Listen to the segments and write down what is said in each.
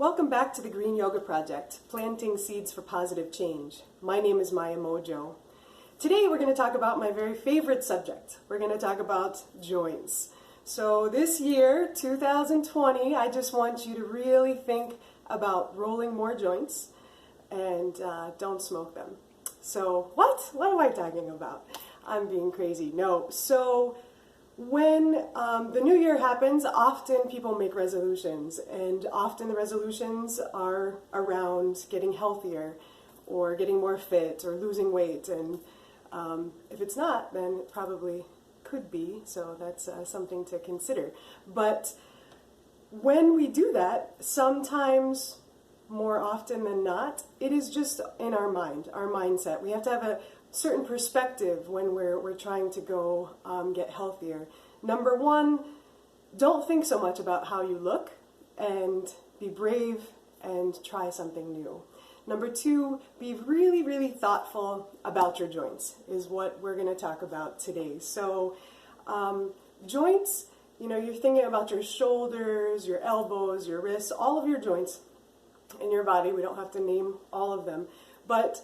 Welcome back to the Green Yoga Project, planting seeds for positive change. My name is Maya Mojo. Today we're going to talk about my very favorite subject. We're going to talk about joints. So this year, 2020, I just want you to really think about rolling more joints and don't smoke them. So what? What am I talking about? I'm being crazy. No. So when the new year happens, often people make resolutions, and often the resolutions are around getting healthier or getting more fit or losing weight. And if it's not, then it probably could be, so that's something to consider. But when we do that, sometimes, more often than not, it is just in our mind, our mindset. We have to have a certain perspective when we're trying to go get healthier. Number one, don't think so much about how you look, and be brave and try something new. Number two, be really, really thoughtful about your joints is what we're going to talk about today. So joints, you're thinking about your shoulders, your elbows, your wrists, all of your joints in your body. We don't have to name all of them. But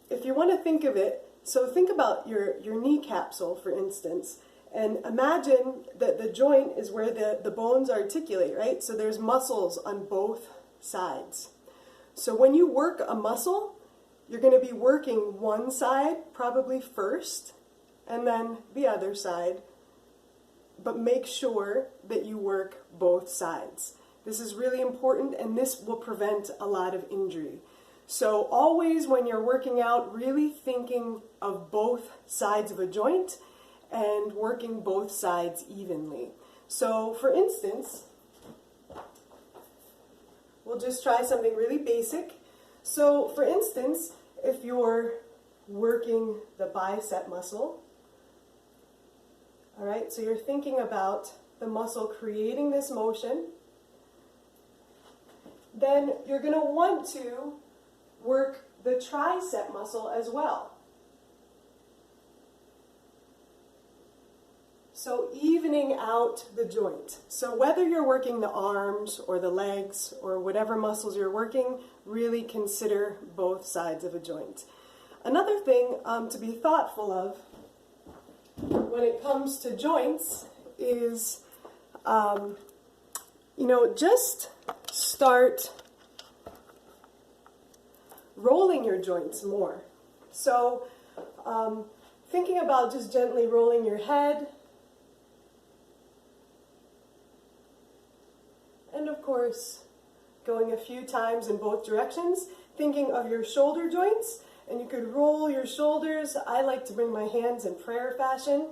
if you want to think of it, so think about your knee capsule, for instance, and imagine that the joint is where the bones articulate, right? So there's muscles on both sides. So when you work a muscle, you're going to be working one side probably first, and then the other side. But make sure that you work both sides. This is really important, and this will prevent a lot of injury. So always when you're working out, really thinking of both sides of a joint and working both sides evenly. So for instance, we'll just try something really basic. So for instance, if you're working the bicep muscle, all right, so you're thinking about the muscle creating this motion, then you're going to want to work the tricep muscle as well. So evening out the joint. So whether you're working the arms or the legs or whatever muscles you're working, really consider both sides of a joint. Another thing to be thoughtful of when it comes to joints is, just start rolling your joints more. So thinking about just gently rolling your head, and of course going a few times in both directions, thinking of your shoulder joints, and you could roll your shoulders. I like to bring my hands in prayer fashion,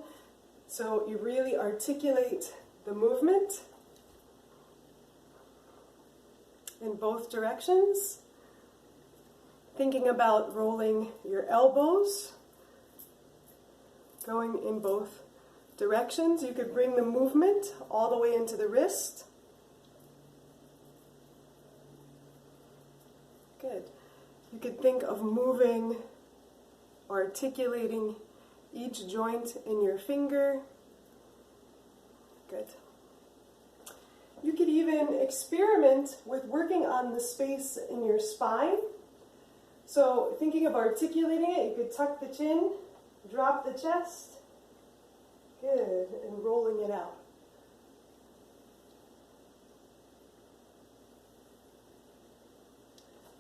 so you really articulate the movement in both directions. Thinking about rolling your elbows, going in both directions. You could bring the movement all the way into the wrist. Good. You could think of moving, articulating each joint in your finger. Good. You could even experiment with working on the space in your spine. So thinking of articulating it, you could tuck the chin, drop the chest. Good. And rolling it out.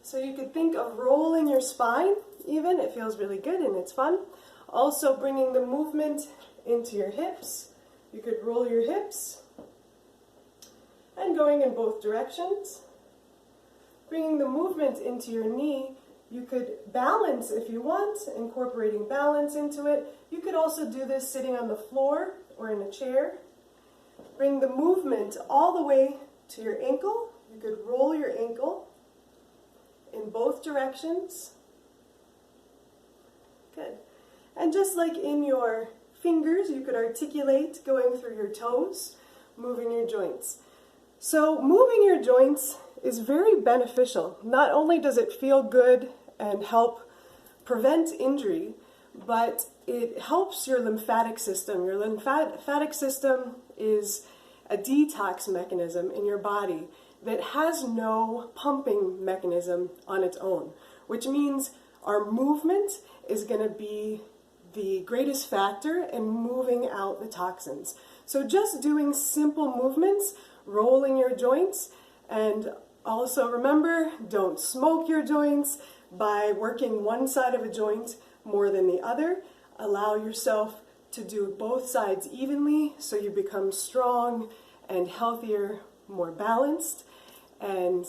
So you could think of rolling your spine even. It feels really good and it's fun. Also bringing the movement into your hips. You could roll your hips and going in both directions. Bringing the movement into your knee. You could balance if you want, incorporating balance into it. You could also do this sitting on the floor or in a chair. Bring the movement all the way to your ankle. You could roll your ankle in both directions. Good. And just like in your fingers, you could articulate going through your toes, moving your joints. So moving your joints is very beneficial. Not only does it feel good and help prevent injury, but it helps your lymphatic system. Your lymphatic system is a detox mechanism in your body that has no pumping mechanism on its own, which means our movement is going to be the greatest factor in moving out the toxins. So just doing simple movements, rolling your joints, and also remember, don't smoke your joints by working one side of a joint more than the other. Allow yourself to do both sides evenly so you become strong and healthier, more balanced, and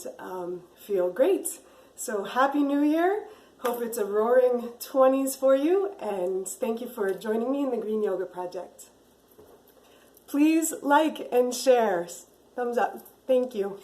feel great. So Happy New Year. Hope it's a roaring 20s for you, and thank you for joining me in the Green Yoga Project. Please like and share. Thumbs up. Thank you.